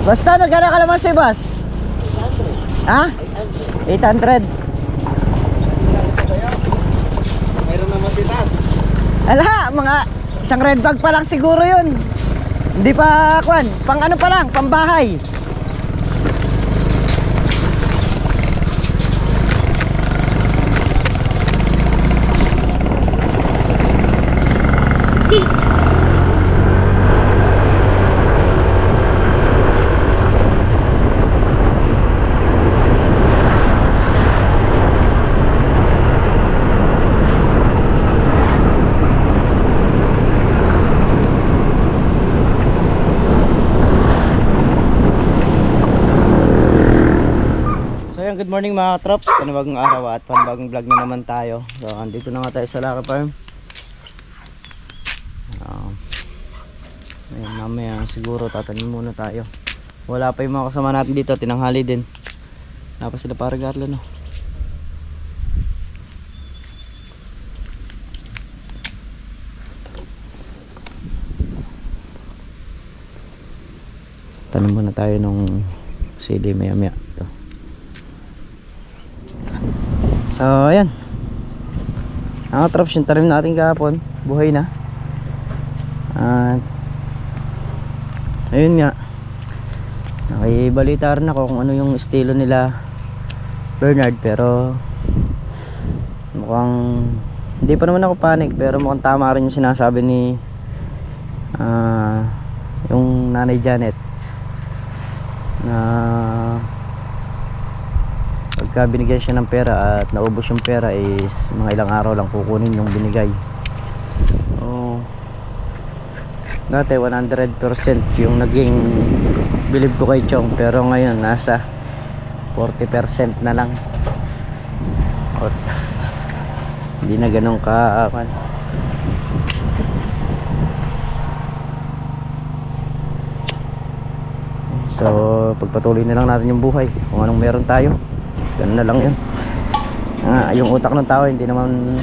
Basta magkano kalamansi, boss? 800. Ha? 800. Mayroon na matitas. Ala, mga isang red bag pa lang siguro yun. Hindi pa, kwan, pang ano pa lang, pambahay. Good morning mga trops, panibagong araw at panibagong vlog na naman tayo. So andito na nga tayo sa Lucky Farm. Ayan, mamaya siguro tatanim muna tayo. Wala pa yung mga kasama natin dito, tinanghali din. Wala pa sila para Garla, no? Tanim muna tayo nung sili maya maya. Ito. So ayan, ang trops yung tanim natin kahapon, buhay na. At ayun nga, nakibalita rin ako kung ano yung estilo nila Bernard, pero mukhang hindi pa naman ako panic, pero mukhang tama rin yung sinasabi ni yung nanay Janet na pagka binigyan siya ng pera at naubos yung pera is mga ilang araw lang kukunin yung binigay. Dati 100% yung naging bilib ko kay Chong, pero ngayon nasa 40% na lang. Hindi na ganun ka so pagpatuloy na lang natin yung buhay kung anong meron tayo. Ganun na lang yun. Yung utak ng tao hindi naman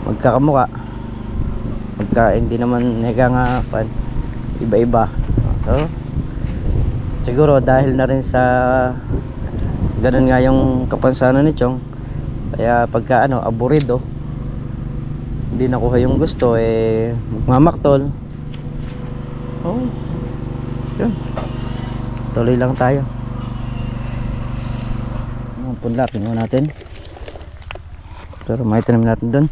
magkakamukha. Hindi naman nega nga iba-iba. So siguro dahil na rin sa ganun nga yung kapansanan ni Chong, kaya pagka aburido, hindi nakuha yung gusto, magmamaktol. Yun, tuloy lang tayo. Punla, pinuha natin, pero may tanim natin doon.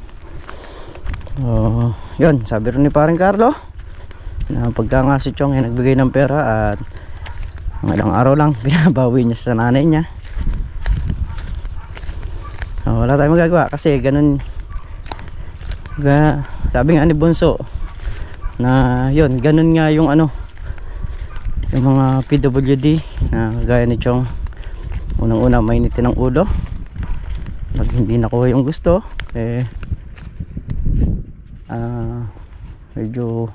Yun, sabi rin ni parang Carlo na pagka nga si Chong nagbigay ng pera at mga ilang araw lang binabawi niya sa nanay niya. Wala tayong magagawa kasi ganun. Sabi nga ni Bunso na yun, ganun nga yung yung mga PWD na gaya ni Chong. Unang-una mainitin ang ulo pag hindi nakuha yung gusto, medyo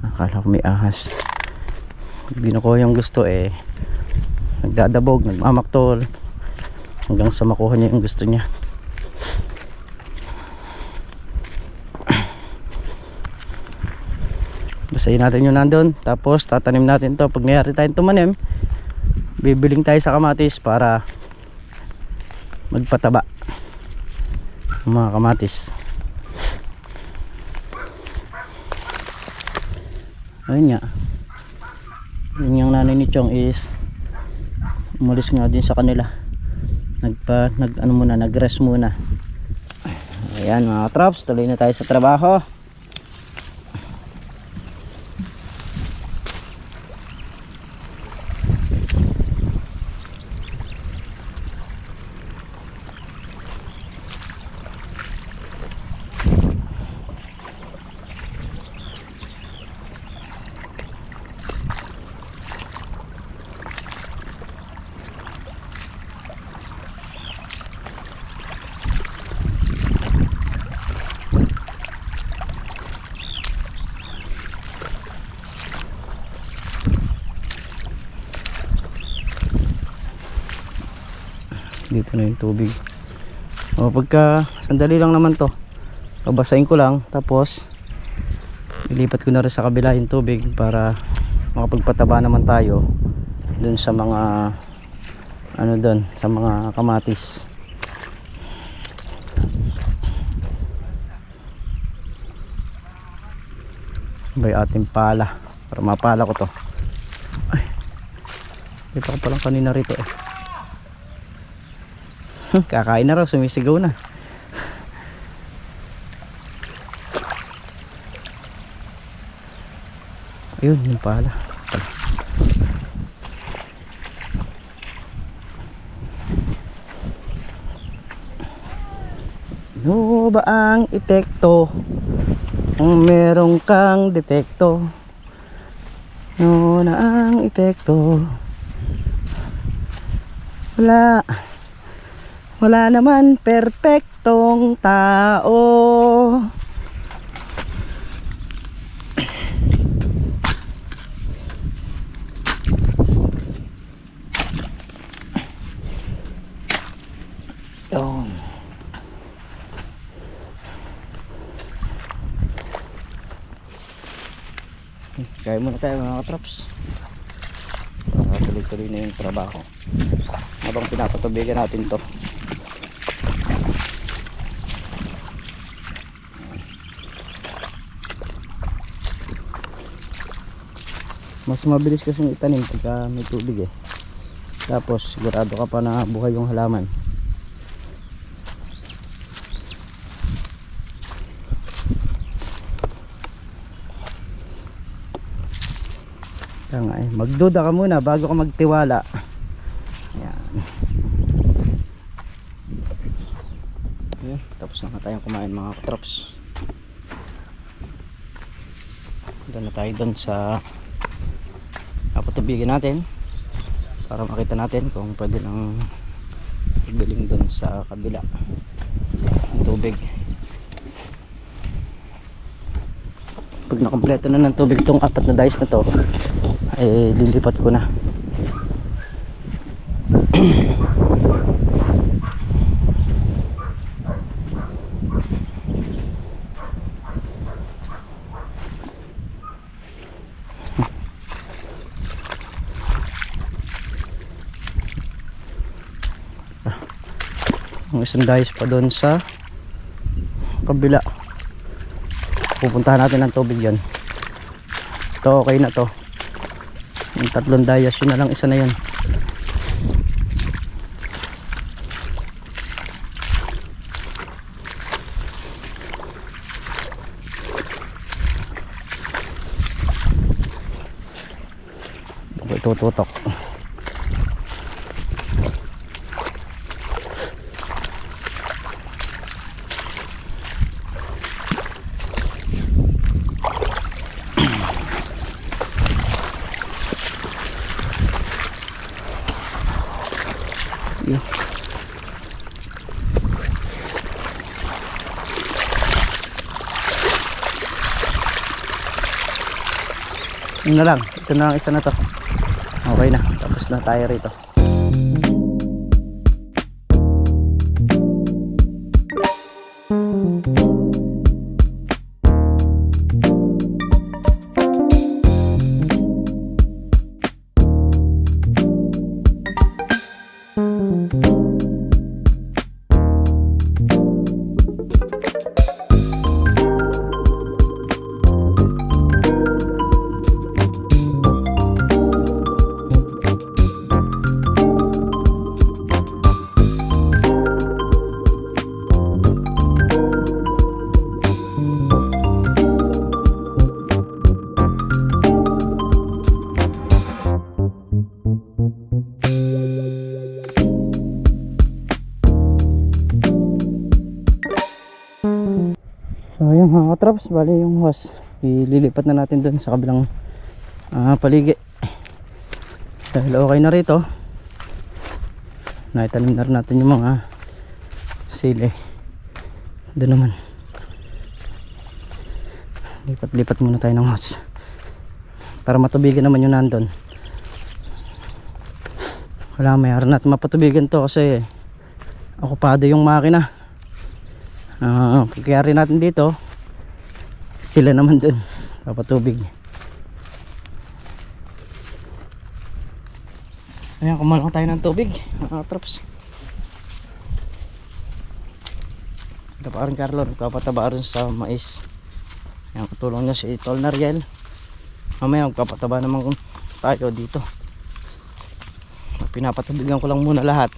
akala ko may ahas. Pag hindi nakuha yung gusto, nagdadabog, nagmamaktol hanggang sa makuha niya yung gusto niya. Basahin natin yung nandun, tapos tatanim natin to. Pag nayari tayong tumanim, bibiling tayo sa kamatis para magpataba ng mga kamatis. Ayun nga, yun yung nanay ni Chong is umalis nga din sa kanila, nag-rest muna. Ayan mga traps, tuloy na tayo sa trabaho. Dito na yung tubig. O pagka sandali lang naman to, babasahin ko lang, tapos ilipat ko na rin sa kabila yung tubig para makapagpataba naman tayo dun sa mga ano dun, sa mga kamatis. Sabay ating pala para mapala ko to. Ay, ito ko palang kanina rito eh. Kakain na raw, sumisigaw na. Ayun, yung pala. Ano ba ang epekto kung merong kang depekto? Ano na ang epekto? Wala naman perpektong tao. Yun. Kaya muna tayo mga katrops. Tuloy-tuloy na yung trabaho habang pinapatubigan natin to. Mas mabilis kasing itanim pagka may tubig eh. Tapos sigurado ka pa na buhay yung halaman. Tanga eh, magduda ka muna bago ka magtiwala. Ayan. Ayan, tapos na tayong kumain mga katrops. Doon na tayo doon sa napatubigan natin para makita natin kung pwede nang ibiling doon sa kabila ang tubig. Pag nakompleto na ng tubig itong 4 na dice na to, ay lilipat ko na. Ang isang dice pa doon sa kabila. Pupuntahan natin ang tubig yan. Ito okay na to. Yung 3 dayas, yun na lang, isa na yun. Ito tutok. Yun na lang, ito na lang isa na to. Okay na, tapos na tayo rito. So ayun mga katrops, bali yung hose ililipat na natin dun sa kabilang paligid dahil okay na rito. Naitanim na rin natin yung mga sili doon naman. Lipat muna tayo ng hose para matubigan naman yung nandun. Wala, may harap natin mapatubigan to kasi okupado yung makina. Pagkayari natin dito, sila naman dun papatubig. Ayan, kumalang tayo ng tubig mga katrops. Ito pa rin Carlo, nagpapataba rin sa mais. Ayan, katulong niya si Tol Nariel. Mamaya magpapataba naman tayo dito. Pinapatubigan ko lang muna lahat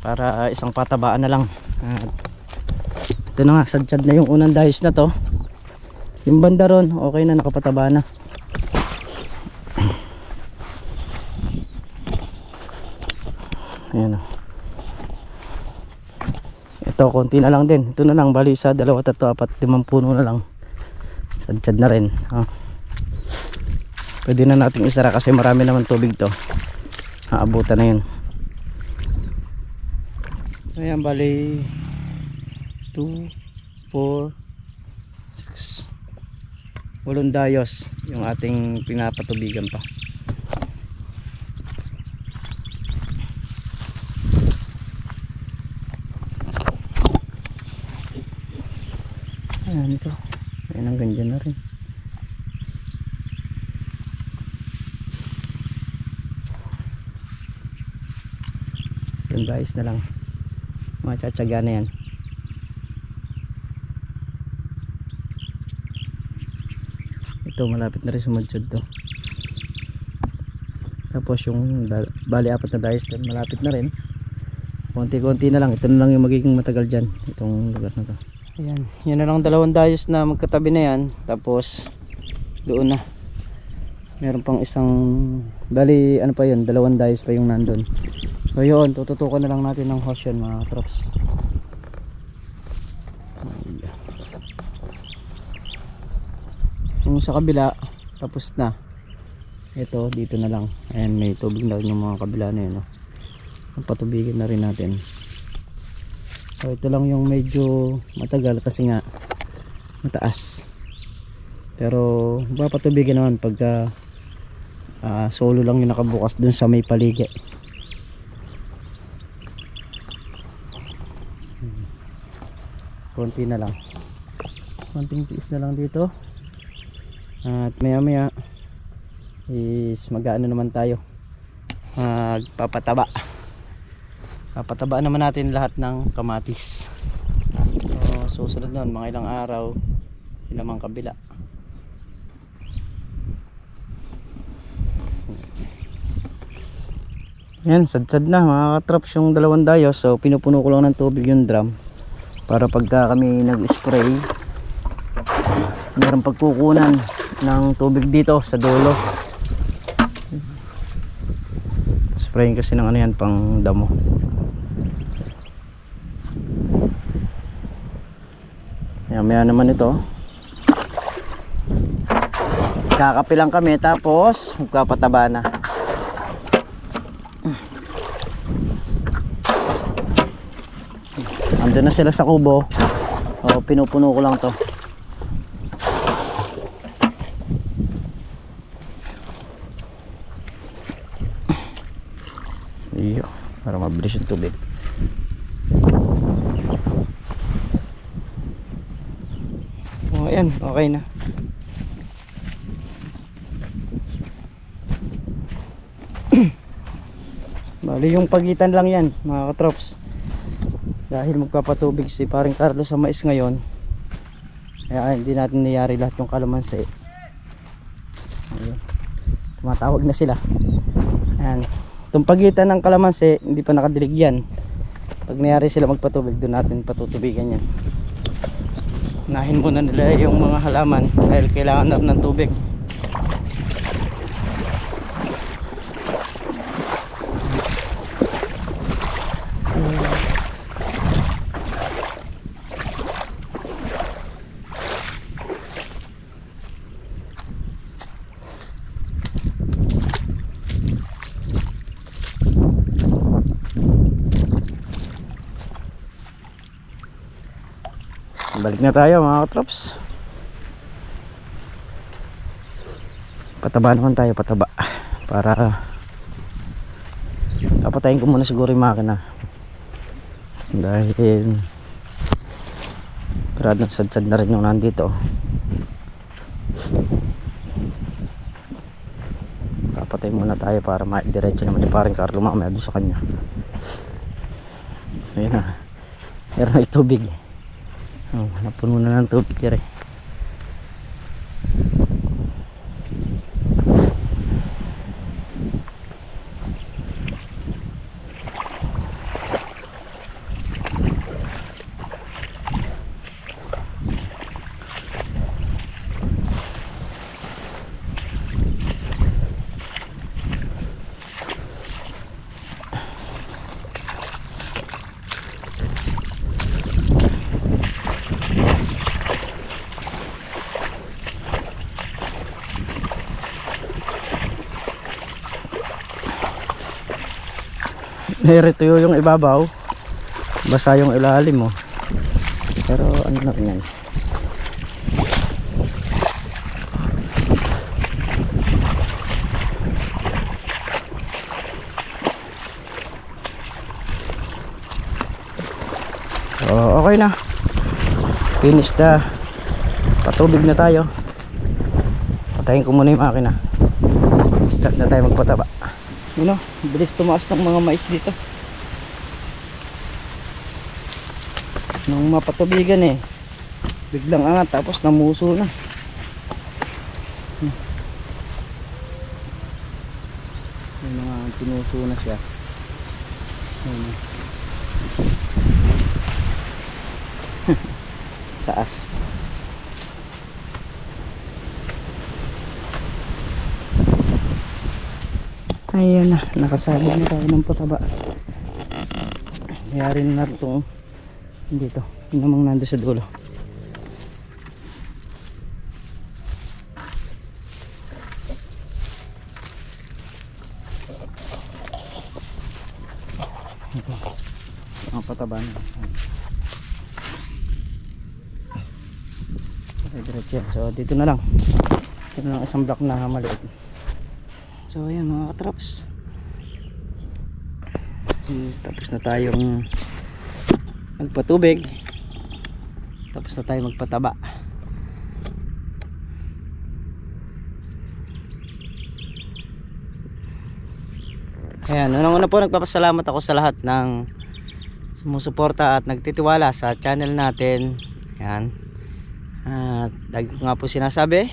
para isang patabaan na lang. At ito na nga, sadsad na yung unang dahis na to. Yung banda ron, okay na, nakapataba na. Ayan o. Ito, konti na lang din. Ito na lang, bali sa 2, 3, 4, 5 puno na lang. Sadsad na rin. Pwede na nating isara kasi marami naman tubig to. Aabutan na yun. Ayan, bali 2, 4, 6, 8 dayos yung ating pinapatubigan pa. Ayan ito. Ayan, hanggang dyan na rin. Yung guys na lang, mga tsatsaga na yan. Ito malapit na rin sumudsod to. Tapos yung bali 4 na dayos doon malapit na rin. Konti-konti na lang. Ito na lang yung magiging matagal dyan, itong lugar na to. Ayan, yan na lang 2 dayos na magkatabi na yan. Tapos doon na meron pang isang, bali ano pa yun, 2 dayos pa yung nandun. So yun, tututukan na lang natin ng hose yun mga trops. Yung sa kabila tapos na. Ito dito na lang. Ayan, may tubig na rin yung mga kabila na yun, no? Patubigin na rin natin. So ito lang yung medyo matagal kasi nga mataas. Pero papatubigin naman pagka solo lang yung nakabukas dun sa may paligi. Konti na lang, konting tiis na lang dito. At maya maya is mag-ano naman tayo, magpapataba. Papataba naman natin lahat ng kamatis. So susunod nun mga ilang araw ilamang kabila. Yan, sad-sad na mga katraps yung 2 dayos. So pinupuno ko lang ng tubig yung drum para pagka kami nag-spray meron pagkukunan ng tubig dito sa dulo. Sprayin kasi ng ano yan, pang damo. Maya naman ito kakapilang kami tapos magpapataba na. Andun na sila sa kubo. Pinupuno ko lang to. Iyo, para mabilis yung tubig. Ayan, okay na. Bali yung pagitan lang yan mga katrops. Dahil magpapatubig si paring Carlos sa mais ngayon, kaya hindi natin niyari lahat yung kalamansi. Ayan, tumatawag na sila. Ayan, itong pagitan ng kalamansi hindi pa nakadilig yan. Pag niyari sila magpatubig, doon natin patutubigan yan. Unahin muna nila yung mga halaman dahil kailangan na ng tubig. Balik na tayo mga katrops. Pataba naman tayo, pataba. Para papatayin ko muna siguro yung makina. dahil maradong sadsad na rin yung nandito. Papatay muna tayo para ma-diretso naman yung paring Carlo mamaya doon sa kanya. Ayun na, meron na yung tubig. Oh, napuno na ng tubig rin. Tuyo yung ibabaw, basa yung ilalim mo, pero ano na yan. So okay na, finish na, patubig na tayo. Patayin ko muna yung makina, start na tayo magpataba. You know, bilis tumaas ng mga mais dito nung mapatubigan eh, biglang angat tapos namuso na. May mga pinuso na siya. Taas. Ayan na, nakasabog na tayo ng pataba. Mayari na itong dito, yun namang nando sa dulo. Ito, ang pataba na. Okay, diretso. So dito na lang. Ito na lang isang block na maliit. So ayan mga katraps, tapos na tayong magpatubig, tapos na tayo magpataba. Ayan, unang-una po nagpapasalamat ako sa lahat ng sumusuporta at nagtitiwala sa channel natin. Ayan, at lagi ko nga po sinasabi,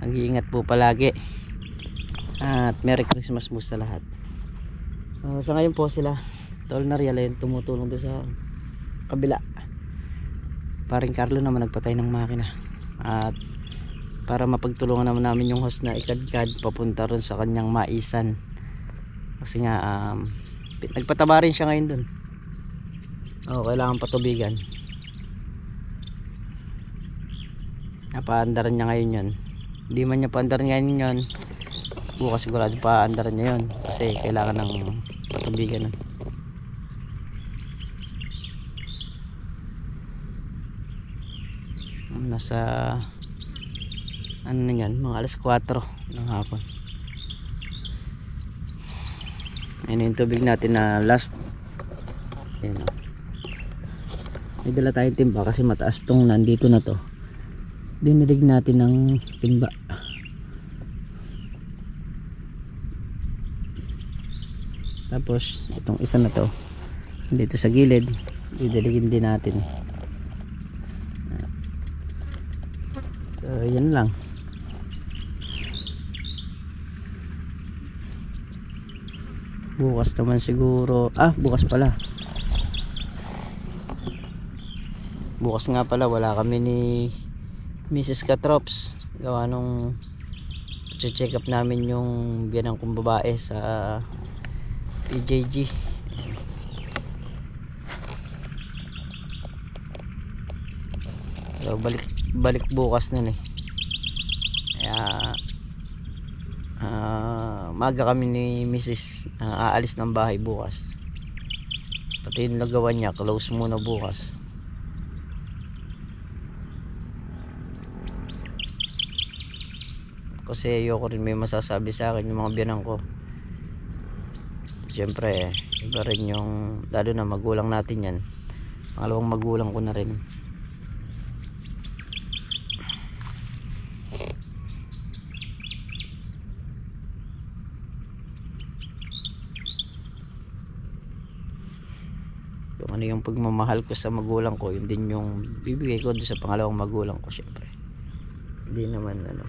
mag-iingat po palagi. At Merry Christmas po sa lahat. Sa ngayon po sila Tol na Riala yung tumutulong doon sa kabila. Paring Carlo naman nagpatay ng makina. At para mapagtulungan naman namin yung host na ikadkad papunta ron sa kanyang maisan. Kasi nga nagpataba rin siya ngayon doon. Kailangan patubigan. Napaandaran niya ngayon yun. Hindi man niya paandaran ngayon yun, bukas sigurado paandaran niya yun kasi kailangan ng patubigan. Nasa ano na yan, mga alas 4 ng hapon. Ayun yung tubig natin na last. Ayun, may dala tayong timba kasi mataas tong nandito na to. Dinilig natin ng timba. Tapos itong isa na to dito sa gilid didiligin din natin. So yan lang. Bukas naman siguro, bukas pala. Bukas nga pala wala kami ni Mrs. Katrops, gawa nung check up namin yung biyanang kong babae sa PJG. So balik bukas nun eh. Kaya maga kami ni Mrs. Aalis ng bahay bukas. Pati yung lagawan niya close muna bukas. Kasi ayoko rin may masasabi sa akin yung mga biyanang ko. syempre iba rin yung, lalo na magulang natin yan, pangalawang magulang ko na rin. Yung ano yung pagmamahal ko sa magulang ko, yun din yung bibigay ko sa pangalawang magulang ko syempre. Hindi naman ano.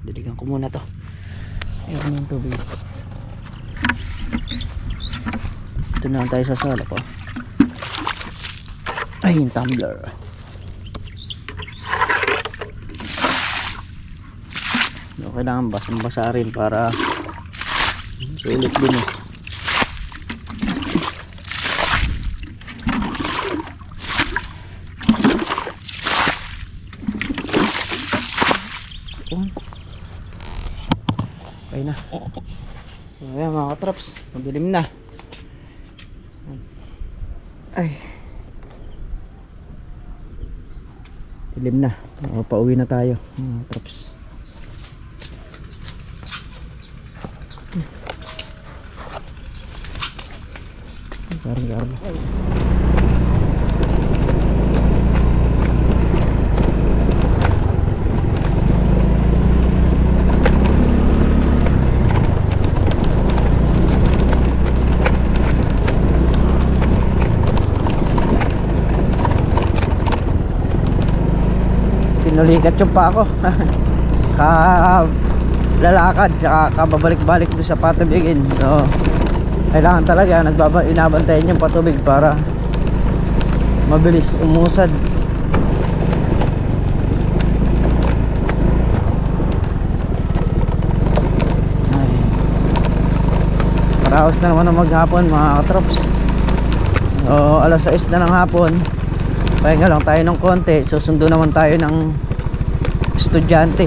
Diligan ko muna to. Ayun yung tubig. Ito na lang tayo sa sala ko. Ay, yung tumbler. Kailangan basang-basa rin para sulit din eh. Okay na. Ayan mga katraps, madilim na. Ay, dilim na. Pauwi na tayo mga katraps. Garang-garang. Pinulikat yung pa ako. Lalakad saka kababalik-balik doon sa patubigin. So kailangan talaga inabantayan yung patubig para mabilis umusad. Ay. Paraos na naman ng maghapon mga katrops. So alas 6 na ng hapon. Pahinga lang tayo ng konti. Susundo naman tayo ng estudyante.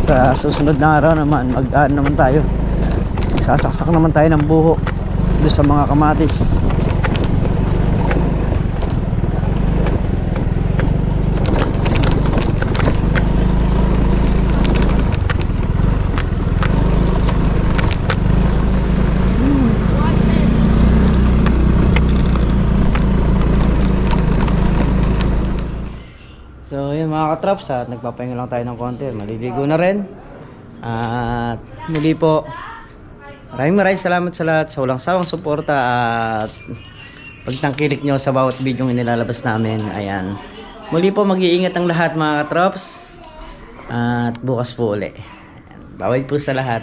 Sa susunod na araw naman naman tayo, sasaksak naman tayo ng buho doon sa mga kamatis. So yun mga katraps, at nagpapahinga lang tayo ng konti, maliligo na rin. At muli po, maraming salamat sa lahat sa walang sawang suporta at pagtangkilik nyo sa bawat video yung inilalabas namin. Ayan, muli po mag-iingat ang lahat mga katraps, at bukas po uli. Bawal po sa lahat.